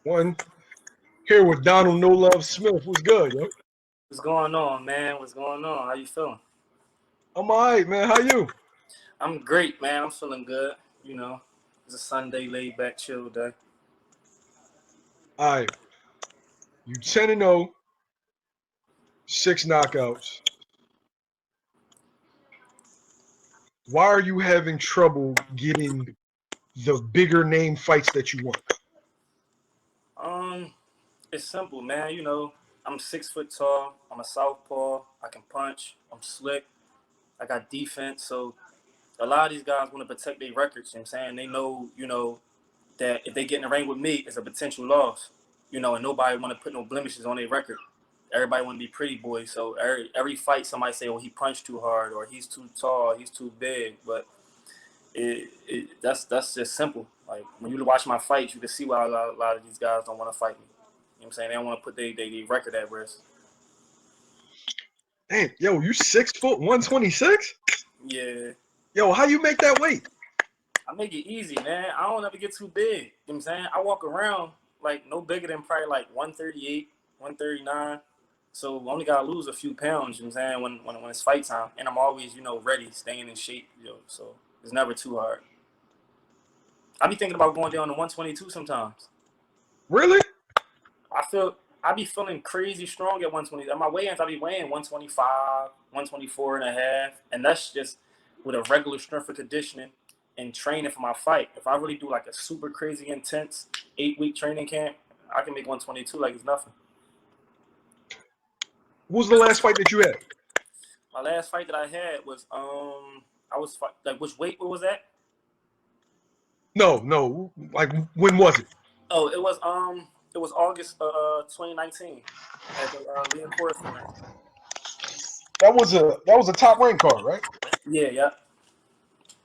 One here with Donald No Love Smith. What's good, yo? What's going on, man? What's going on? How you feeling? I'm alright, man. How you? I'm great, man. I'm feeling good. It's a Sunday, laid back, chill day. Alright. You 10-0, 6 knockouts. Why are you having trouble getting the bigger name fights that you want? Um, it's simple, man. I'm 6 foot tall. I'm a southpaw. I can punch. I'm slick. I got defense. So a lot of these guys want to protect their records. You know what I'm saying? They know, that if they get in the ring with me, it's a potential loss. And nobody want to put no blemishes on their record. Everybody want to be pretty boys. So every fight, somebody say, "Oh, he punched too hard," or "He's too tall," "He's too big." But that's just simple. Like when you watch my fights, you can see why a lot of these guys don't want to fight me. You know what I'm saying? They don't want to put their record at risk. Damn, yo, you 6 foot 126? Yeah. Yo, how you make that weight? I make it easy, man. I don't ever get too big. You know what I'm saying? I walk around like no bigger than probably like 138, 139. So I only gotta lose a few pounds, you know what I'm saying, when it's fight time. And I'm always, ready, staying in shape, so it's never too hard. I be thinking about going down to 122 sometimes. Really? I be feeling crazy strong at 120. At my weigh-ins, I be weighing 125, 124 and a half. And that's just with a regular strength and conditioning and training for my fight. If I really do like a super crazy intense 8-week training camp, I can make 122 like it's nothing. What was the last fight that you had? My last fight that I had was like, which weight was that? No. Like, when was it? Oh, it was August 2019 at the Liam Forest event. That was a top rank card, right? Yeah.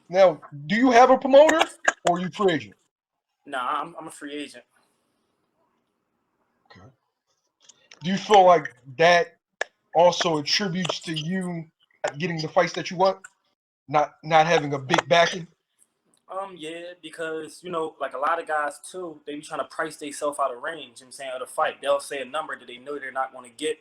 Now, do you have a promoter or are you free agent? Nah, I'm a free agent. Okay. Do you feel like that also attributes to you not getting the fights that you want? Not having a big backing? Yeah, because like a lot of guys too, they be trying to price themselves out of range. You know what I'm saying, of the fight. They'll say a number that they know they're not going to get,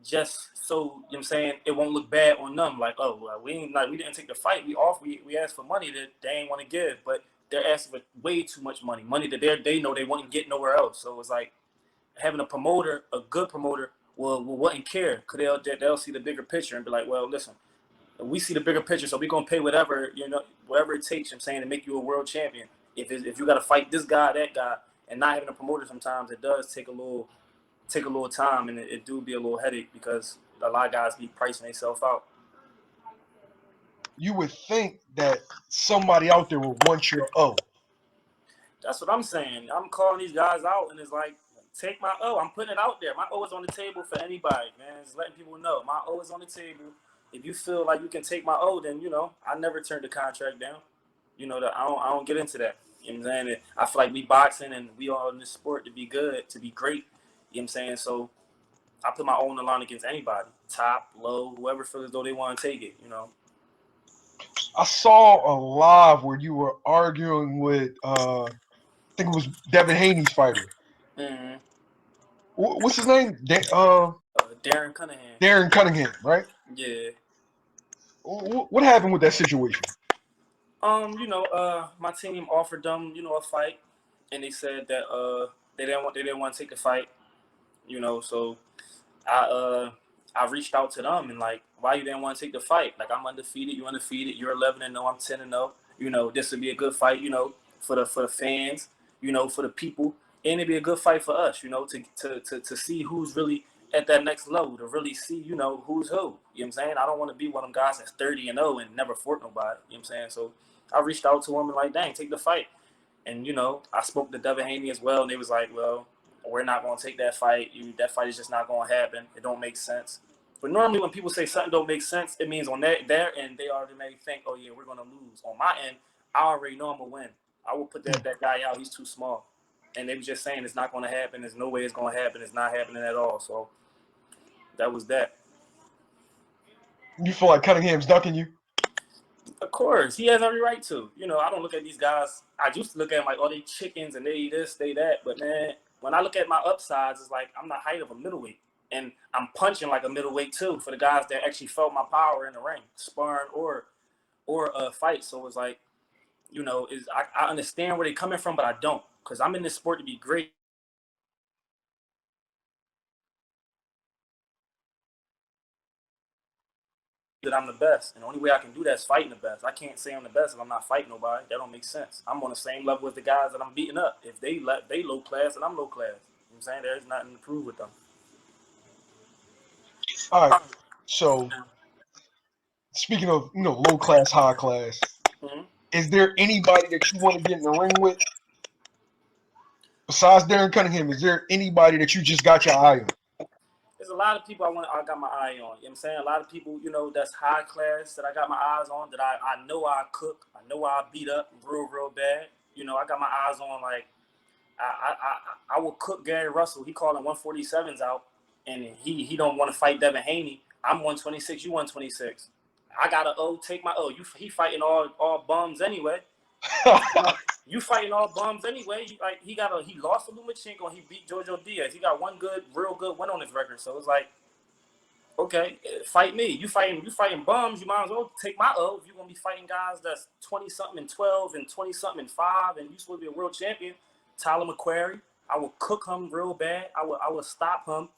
just so you know what I'm saying it won't look bad on them. Like, oh, well, we didn't take the fight. We asked for money that they ain't want to give, but they're asking for way too much money that they know they wouldn't get nowhere else. So it's like having a promoter, a good promoter, wouldn't care because they'll see the bigger picture and be like, well, listen. We see the bigger picture, so we're gonna pay whatever whatever it takes. I'm saying to make you a world champion. If you got to fight this guy, that guy, and not having a promoter, sometimes it does take a little time, and it do be a little headache because a lot of guys be pricing themselves out. You would think that somebody out there would want your O. That's what I'm saying. I'm calling these guys out, and it's like, take my O. I'm putting it out there. My O is on the table for anybody, man. Just letting people know my O is on the table. If you feel like you can take my O, then I never turn the contract down. That I don't get into that. You know what I'm saying? I feel like we boxing and we all in this sport to be good, to be great. You know what I'm saying? So I put my O on the line against anybody, top, low, whoever feels as though they want to take it. I saw a live where you were arguing with I think it was Devin Haney's fighter. Mm-hmm. What's his name? Darren Cunningham. Darren Cunningham, right? Yeah. What happened with that situation? My team offered them, a fight, and they said that they didn't want to take the fight. So I reached out to them and like, why you didn't want to take the fight? Like, I'm undefeated, you're undefeated, you're 11-0, I'm 10-0. This would be a good fight, for the fans, for the people, and it'd be a good fight for us, to see who's really at that next level, to really see, who's who. You know what I'm saying? I don't want to be one of them guys that's 30-0 and never fought nobody. You know what I'm saying? So I reached out to them and like, dang, take the fight. And I spoke to Devin Haney as well, and they was like, well, we're not going to take that fight. That fight is just not going to happen. It don't make sense. But normally when people say something don't make sense, it means on their end, they already may think, oh, yeah, we're going to lose. On my end, I already know I'm going to win. I will put that guy out. He's too small. And they were just saying it's not going to happen. There's no way it's going to happen. It's not happening at all. So that was that. You feel like Cunningham's ducking you? Of course. He has every right to. I don't look at these guys. I used to look at them like, oh, they chickens and they this, they that. But, man, when I look at my upsides, it's like I'm the height of a middleweight, and I'm punching like a middleweight too. For the guys that actually felt my power in the ring, sparring or fight. So it's like, is I understand where they're coming from, but I don't, because I'm in this sport to be great. That I'm the best, and the only way I can do that is fighting the best. I can't say I'm the best if I'm not fighting nobody. That don't make sense. I'm on the same level as the guys that I'm beating up. If they low class and I'm low class, you know what I'm saying, there's nothing to prove with them. All right. So speaking of low class, high class, Mm-hmm. is there anybody that you want to get in the ring with besides Darren Cunningham? Is there anybody that you just got your eye on? There's a lot of people I got my eye on. You know what I'm saying? A lot of people, that's high class that I got my eyes on, that I know I cook. I know I beat up real bad. I got my eyes on, like, I will cook Gary Russell. He calling 147s out, and he don't want to fight Devin Haney. I'm 126, you 126. I got to take my he fighting all bums anyway. You fighting all bums anyway. He lost to Lomachenko and he beat Jojo Diaz. He got one real good win on his record. So it's like, okay, fight me. You fighting bums. You might as well take my O. If you're gonna be fighting guys that's 20 something and 12 and 20 something and 5, and you supposed to be a world champion. Tyler McQuarrie, I will cook him real bad. I will stop him.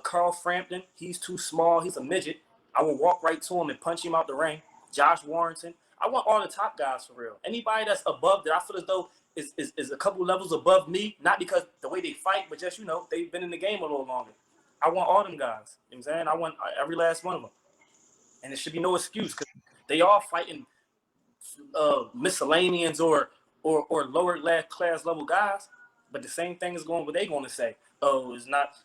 Carl Frampton, he's too small. He's a midget. I will walk right to him and punch him out the ring. Josh Warrington. I want all the top guys for real. Anybody that's above that I feel as though is a couple levels above me, not because the way they fight, but just, they've been in the game a little longer. I want all them guys. You know what I'm saying? I want every last one of them. And there should be no excuse, because they all fighting miscellaneous or lower class level guys. But the same thing is what they going to say. Oh,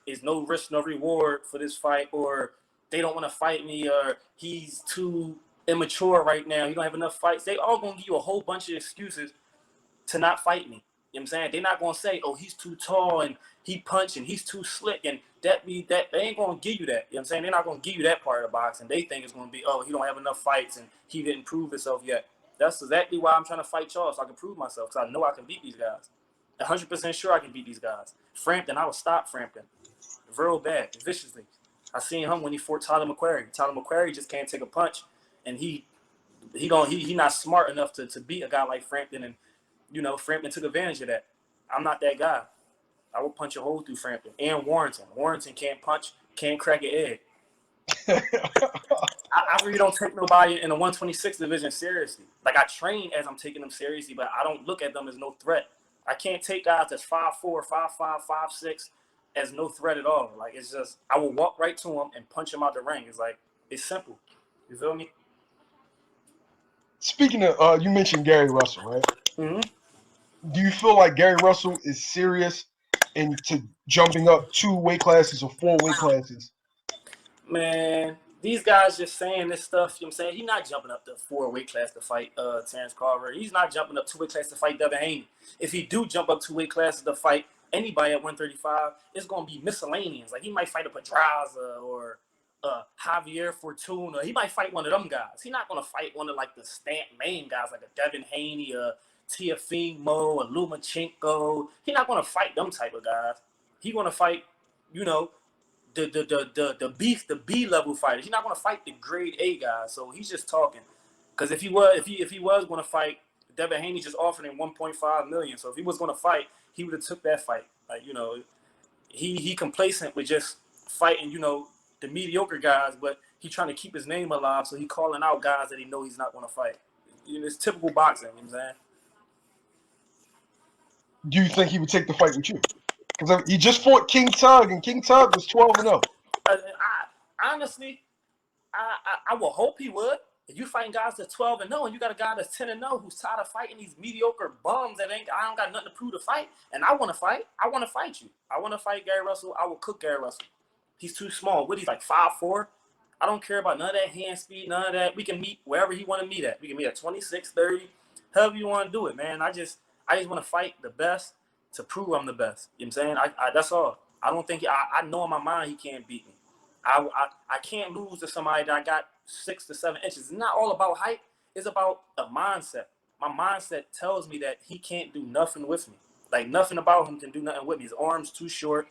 it's no risk, no reward for this fight, or they don't want to fight me, or he's too immature right now. He don't have enough fights. They all going to give you a whole bunch of excuses to not fight me. You know what I'm saying? They're not going to say, oh, he's too tall and he punching, he's too slick, and that. They ain't going to give you that. You know what I'm saying? They're not going to give you that part of boxing. They think it's going to be, oh, he don't have enough fights and he didn't prove himself yet. That's exactly why I'm trying to fight y'all, so I can prove myself, because I know I can beat these guys. 100% sure I can beat these guys. Frampton, I will stop Frampton real bad, viciously. I seen him when he fought Tyler McQuarrie. Tyler McQuarrie just can't take a punch, and he not smart enough to beat a guy like Frampton, and Frampton took advantage of that. I'm not that guy. I will punch a hole through Frampton. And Warrington. Warrington can't punch, can't crack an egg. I really don't take nobody in the 126 division seriously. Like, I train as I'm taking them seriously, but I don't look at them as no threat. I can't take guys that's 5'4", 5'5", 5'6" as no threat at all. Like, it's just, I will walk right to them and punch them out the ring. It's like, it's simple. You feel me? Speaking of, you mentioned Gary Russell, right? Mm-hmm. Do you feel like Gary Russell is serious into jumping up 2 weight classes or 4 weight classes? Man, these guys just saying this stuff, you know what I'm saying? He's not jumping up to 4 weight class to fight Terrence Carver. He's not jumping up 2 weight classes to fight Devin Haney. If he do jump up 2 weight classes to fight anybody at 135, it's going to be miscellaneous. Like, he might fight a Pedraza or Javier Fortuna. He might fight one of them guys. He's not going to fight one of, like, the main guys, like a Devin Haney, a Teofimo, a Lomachenko. He's not going to fight them type of guys. He's going to fight, the B level fighters. He's not going to fight the grade A guys. So he's just talking. Because if he was going to fight, Devin Haney just offered him 1.5 million. So if he was going to fight, he would have took that fight. Like, he complacent with just fighting, the mediocre guys, but he trying to keep his name alive. So he calling out guys that he know he's not going to fight. It's typical boxing. You know what I'm saying? Do you think he would take the fight with you? Because he just fought King Tug, and King Tug was 12-0. Honestly, I will hope he would. If you fighting guys that's 12-0, and you got a guy that's 10-0 who's tired of fighting these mediocre bums I don't got nothing to prove to fight, and I want to fight, I want to fight you. I want to fight Gary Russell. I will cook Gary Russell. He's too small. What, he's like 5'4"? I don't care about none of that hand speed, none of that. We can meet wherever he want to meet at. We can meet at 26, 30, however you want to do it, man. I just want to fight the best to prove I'm the best. You know what I'm saying? That's all. I don't think I know in my mind he can't beat me. I can't lose to somebody that I got 6 to 7 inches. It's not all about height. It's about a mindset. My mindset tells me that he can't do nothing with me. Like nothing about him can do nothing with me. His arms too short.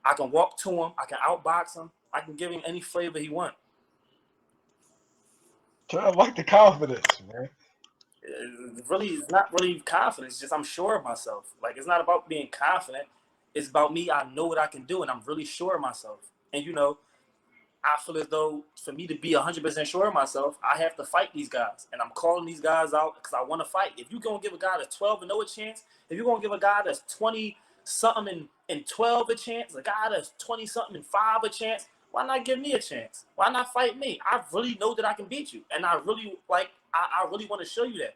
I can walk to him. I can outbox him. I can give him any flavor he wants. I like the confidence, man. It's not really confidence. It's just I'm sure of myself. Like it's not about being confident. It's about me. I know what I can do, and I'm really sure of myself. And I feel as though for me to be 100% sure of myself, I have to fight these guys. And I'm calling these guys out because I want to fight. If you're going to give a guy that's 12-0 a chance, if you're going to give a guy that's 20-something and 12 a chance, a guy that's 20-something and 5 a chance, why not give me a chance? Why not fight me? I really know that I can beat you. And I really, I really want to show you that.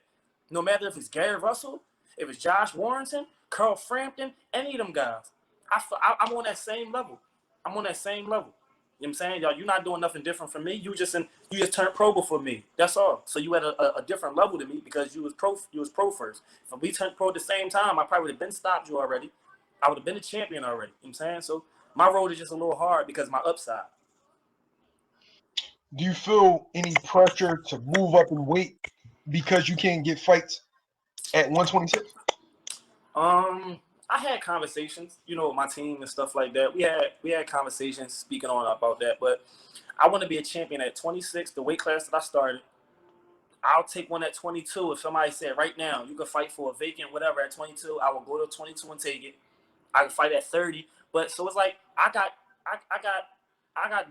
No matter if it's Gary Russell, if it's Josh Warrington, Carl Frampton, any of them guys. I'm on that same level. I'm on that same level. You know what I'm saying? Y'all, you're not doing nothing different from me. You just turned pro before me. That's all. So you at a different level to me because you was pro first. If we turned pro at the same time, I probably would have been stopped you already. I would have been a champion already. You know what I'm saying? So my road is just a little hard because of my upside. Do you feel any pressure to move up in weight because you can't get fights at 126? I had conversations, with my team and stuff like that. We had conversations speaking on about that, but I want to be a champion at 26, the weight class that I started. I'll take one at 22. If somebody said right now you can fight for a vacant whatever at 22, I will go to 22 and take it. I can fight at 30, but so it's like I got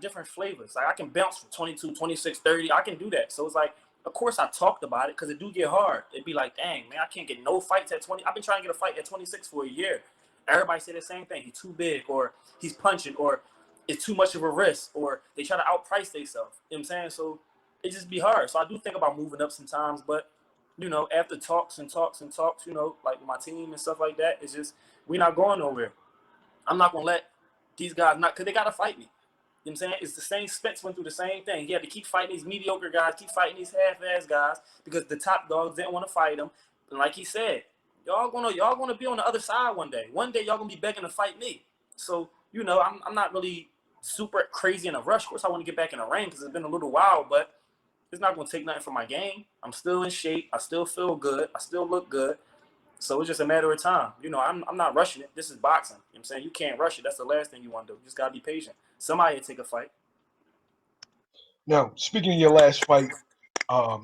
different flavors. Like I can bounce from 22, 26, 30. I can do that. So it's like, of course I talked about it because it do get hard. It'd be like, dang, man, I can't get no fights at 20. I've been trying to get a fight at 26 for a year. Everybody say the same thing. He's too big, or he's punching, or it's too much of a risk, or they try to outprice themselves. You know what I'm saying? So it just be hard. So I do think about moving up sometimes, but after talks and talks and talks, like my team and stuff like that, it's just we're not going nowhere. I'm not gonna let these guys not because they gotta fight me. You know what I'm saying? It's the same. Spence went through the same thing. He had to keep fighting these mediocre guys, keep fighting these half-ass guys because the top dogs didn't want to fight him. And like he said, y'all gonna be on the other side one day. One day y'all gonna be begging to fight me. So I'm not really super crazy in a rush. Of course, I want to get back in the ring because it's been a little while, but it's not gonna take nothing from my game. I'm still in shape. I still feel good. I still look good. So it's just a matter of time. I'm not rushing it. This is boxing. You know what I'm saying? You can't rush it. That's the last thing you want to do. You just got to be patient. Somebody will take a fight. Now, speaking of your last fight,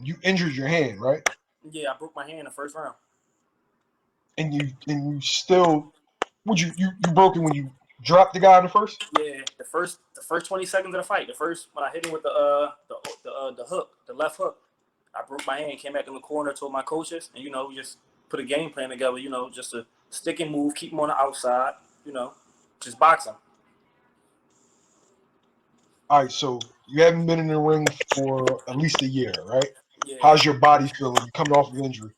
you injured your hand, right? Yeah, I broke my hand in the first round. And you still you broke it when you dropped the guy in the first? Yeah, the first 20 seconds of the fight. The first when I hit him with the hook, the left hook, I broke my hand. Came back in the corner, told my coaches, and we just put a game plan together. Just to stick and move, keep him on the outside. Just boxing. All right, so you haven't been in the ring for at least a year, right? Yeah. How's your body feeling? You coming off of injury?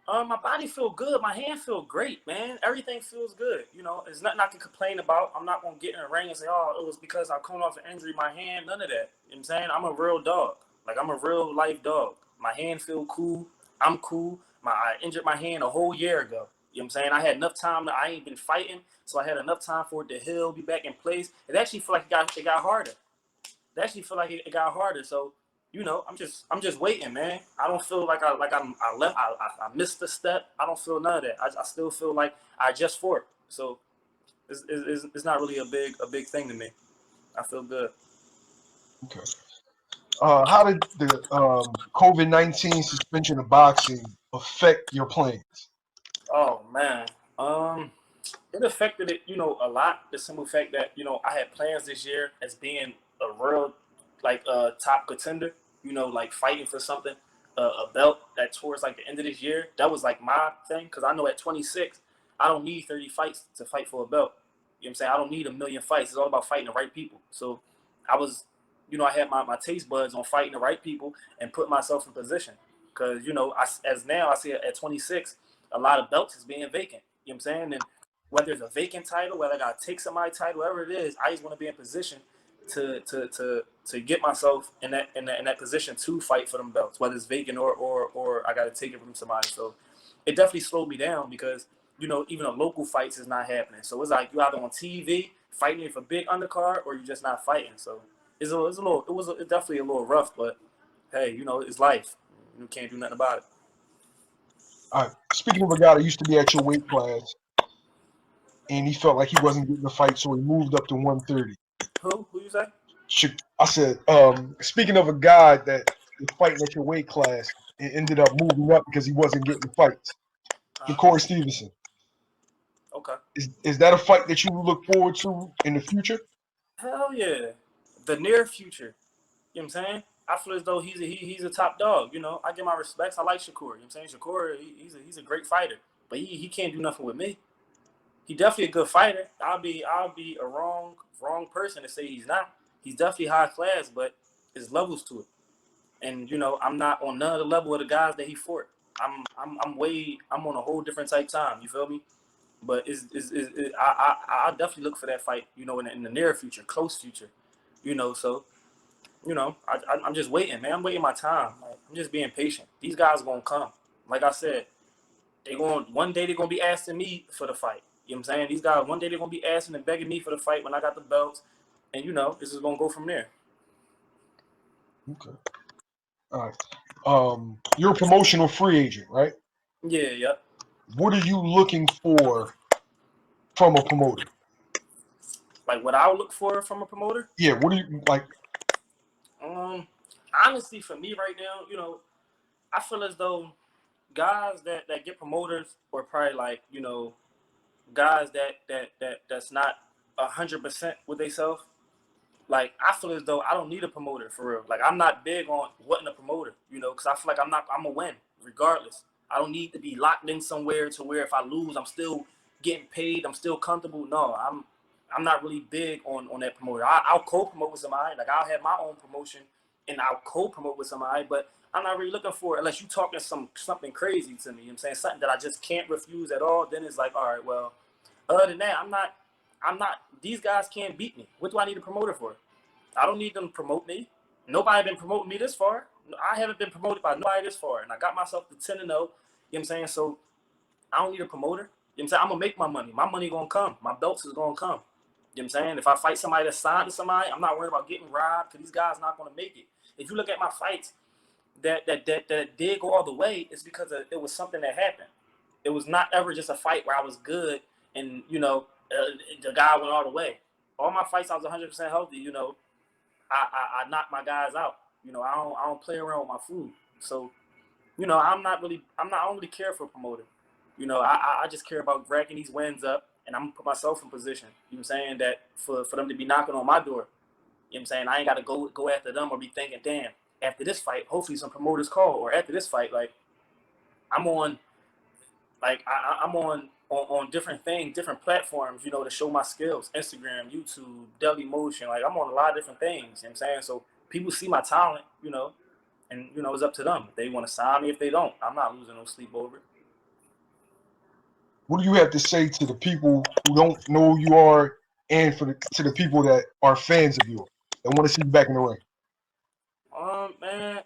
My body feel good. My hand feel great, man. Everything feels good. There's nothing I can complain about. I'm not gonna get in the ring and say, "Oh, it was because I come off an injury, my hand." None of that. You know what I'm saying? I'm a real dog. Like I'm a real life dog. My hand feel cool. I'm cool. I injured my hand a whole year ago. You know what I'm saying? I had enough time. I ain't been fighting, so I had enough time for it to heal, be back in place. It actually feel like it got harder. It actually feel like it got harder. So I'm just waiting, man. I don't feel like I missed a step. I don't feel none of that. I still feel like I just fought. So it's not really a big thing to me. I feel good. Okay. How did the COVID-19 suspension of boxing affect your plans? Oh man, it affected it, a lot. The simple fact that I had plans this year as being a real top contender. Like fighting for something, a belt that towards like the end of this year. That was like my thing because I know at 26, I don't need 30 fights to fight for a belt. You know what I'm saying? I don't need a million fights. It's all about fighting the right people. So I was, I had my taste buds on fighting the right people and put myself in position because as now I see it at 26, a lot of belts is being vacant. You know what I'm saying? And whether it's a vacant title, whether I got to take somebody's title, whatever it is, I just want to be in position to get myself in that position to fight for them belts, whether it's vacant or I got to take it from somebody. So it definitely slowed me down because even the local fights is not happening. So it's like you either on TV fighting for big undercard or you're just not fighting. So it was definitely a little rough, but hey, it's life. You can't do nothing about it. All right. Speaking of a guy that used to be at your weight class, and he felt like he wasn't getting the fight, so he moved up to 130. Who you say? I said, speaking of a guy that was fighting at your weight class and ended up moving up because he wasn't getting the fights, Corey Stevenson. Okay. Is that a fight that you look forward to in the future? Hell yeah, the near future. You know what I'm saying? I feel as though he's a top dog. You know, I give my respects. I like Shakur. You know what I'm saying? Shakur, he's a great fighter, but he can't do nothing with me. He definitely a good fighter. I'll be a wrong person to say he's not. He's definitely high class, but there's levels to it. And you know, I'm not on none of the level of the guys that he fought. I'm on a whole different type time. You feel me? But I definitely look for that fight. You know, in the near future, close future. You know, so you know, I'm just waiting, man. I'm waiting my time. Like, I'm just being patient. These guys gonna come. Like I said, one day they're gonna be asking me for the fight. You know what I'm saying? These guys one day they're gonna be asking and begging me for the fight when I got the belts, and you know, this is gonna go from there. Okay. All right. You're a promotional free agent, right? Yeah, yep. What are you looking for from a promoter? Like what I would look for from a promoter. Yeah. What do you like? Honestly, for me right now, you know, I feel as though guys that get promoters or probably like you know guys that's not 100% with themselves. Like I feel as though I don't need a promoter for real. Like I'm not big on wanting a promoter, you know, because I feel like I'm a win regardless. I don't need to be locked in somewhere to where if I lose, I'm still getting paid. I'm still comfortable. No, I'm not really big on that promoter. I'll co-promote with somebody. Like I'll have my own promotion and I'll co-promote with somebody, but I'm not really looking for it unless you talking something crazy to me. You know what I'm saying something that I just can't refuse at all. Then it's like, all right, well, other than that, I'm not. These guys can't beat me. What do I need a promoter for? I don't need them to promote me. Nobody been promoting me this far. I haven't been promoted by nobody this far, and I got myself to 10-0. You know what I'm saying? So I don't need a promoter. You know what I'm saying? I'm gonna make my money. My money gonna come. My belts is gonna come. You know what I'm saying? If I fight somebody that's signed to somebody, I'm not worried about getting robbed because these guys not gonna make it. If you look at my fights that did go all the way, it's because it was something that happened. It was not ever just a fight where I was good and you know the guy went all the way. All my fights I was 100% healthy. You know, I knock my guys out. You know, I don't play around with my food. So, you know, I don't really care for a promoter. You know, I just care about racking these wins up and I'm gonna put myself in position. You know what I'm saying? That for them to be knocking on my door. You know what I'm saying? I ain't gotta go after them or be thinking, damn, after this fight, hopefully some promoters call or after this fight, like I'm on I'm on different things, different platforms, you know, to show my skills. Instagram, YouTube, Deli Motion, like I'm on a lot of different things, you know what I'm saying? So people see my talent, you know, and you know, it's up to them. If they want to sign me, if they don't, I'm not losing no sleep over it. What do you have to say to the people who don't know who you are, and to the people that are fans of yours that want to see you back in the ring? Man,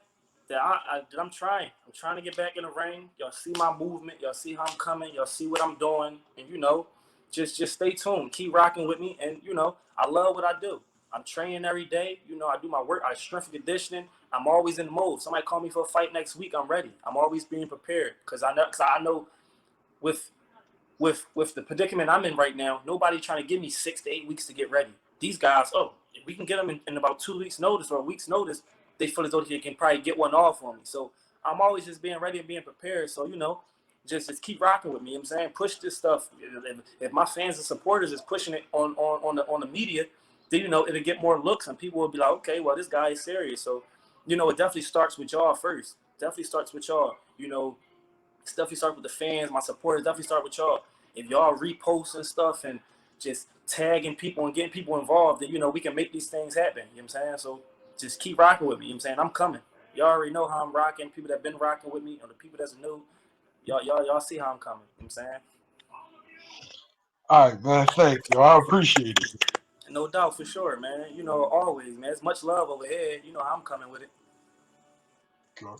I'm trying. I'm trying to get back in the ring. Y'all see my movement. Y'all see how I'm coming. Y'all see what I'm doing. And you know, just stay tuned. Keep rocking with me. And you know, I love what I do. I'm training every day. You know, I do my work. I strength and conditioning. I'm always in the mode. Somebody call me for a fight next week. I'm ready. I'm always being prepared because I know with with the predicament I'm in right now, nobody trying to give me 6 to 8 weeks to get ready. These guys, oh, if we can get them in about 2 weeks notice or a week's notice, they feel as though they can probably get one off on me. So I'm always just being ready and being prepared. So, you know, just keep rocking with me. You know what I'm saying? Push this stuff. If my fans and supporters is pushing it on the media, then, you know, it'll get more looks and people will be like, okay, well, this guy is serious. So, you know, it definitely starts with y'all first. Definitely starts with y'all. You know, it's definitely start with the fans, my supporters. Definitely start with y'all. If y'all reposting stuff and just tagging people and getting people involved, then you know we can make these things happen. You know what I'm saying? So just keep rocking with me. You know what I'm saying? I'm coming. Y'all already know how I'm rocking. People that been rocking with me, or the people that's new, y'all see how I'm coming. You know what I'm saying? All right, man. Thank you. I appreciate it. No doubt, for sure, man. You know, always, man. It's much love over here. You know how I'm coming with it. Sure.